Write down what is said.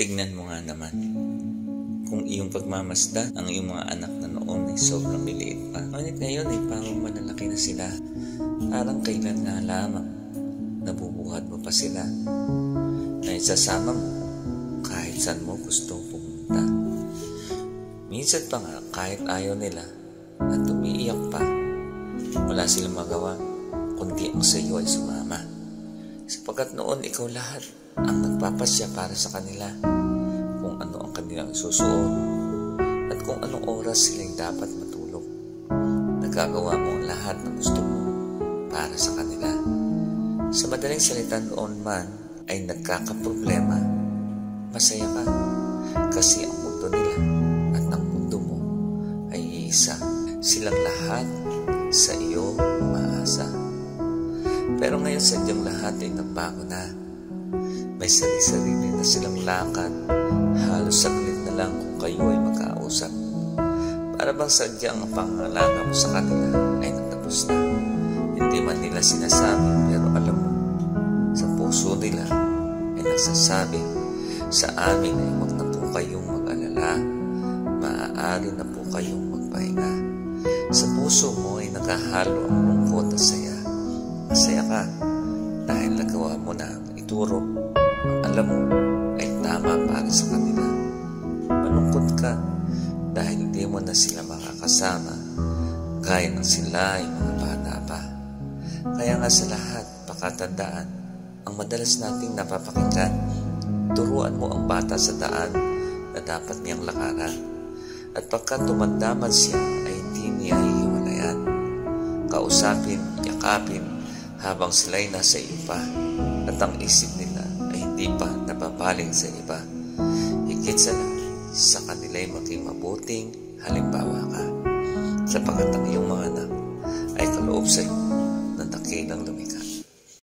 Tignan mo nga naman, kung iyong pagmamasdan ang iyong mga anak na noon ay sobrang liliit pa. Ngunit ngayon ay parang malalaki na sila. Parang kailan nga lamang nabubuhat mo pa sila na isasama mo kahit saan mo gusto pumunta. Minsan pa nga kahit ayaw nila at umiiyak pa, wala silang magawa kundi ang sa iyo ay sumama. Sapagkat noon ikaw lahat ang nagpapasya para sa kanila kung ano ang kanilang susuot at kung anong oras sila'y dapat matulog. Nagagawa mo ang lahat ng gusto mo para sa kanila. Sa madaling salita noon man ay nagkakaproblema, masaya ka kasi ang mundo nila at ang mundo mo ay iisa. Silang lahat sa iyo umaasa. Pero ngayon sadyang lahat ay nagbago na. May sarili-sarili na silang lakad. Halos saglit na lang kung kayo ay magkausap. Para bang sadyang ang pangangalaga mo sa kanila ay natapos na. Hindi man nila sinasabi pero alam mo, sa puso nila ay nagsasabi, sa amin ay huwag na po kayong mag-alala. Maaari na po kayong magpahinga. Sa puso mo ay nakahalo ang lungkot at saya. Masaya ka dahil nagawa mo na ang ituro ang alam mo ay tama para sa kanila. Malungkot ka dahil hindi mo na sila makakasama gaya ng sila ay mga bata pa. Kaya nga sa lahat, pakatandaan, ang madalas nating napapakinggan, turuan mo ang bata sa daan na dapat niyang lakaran. At pagka tumandaman siya ay hindi niya hihiwalayan. Kausapin, yakapin, habang sila'y nasa iyo pa at ang isip nila ay hindi pa nababaling sa iba. Higit sa lahat, sa kanila'y maging mabuting halimbawa ka. Sapagkat ang iyong mga anak ay kaloob sa iyo ng dakilang lumikha.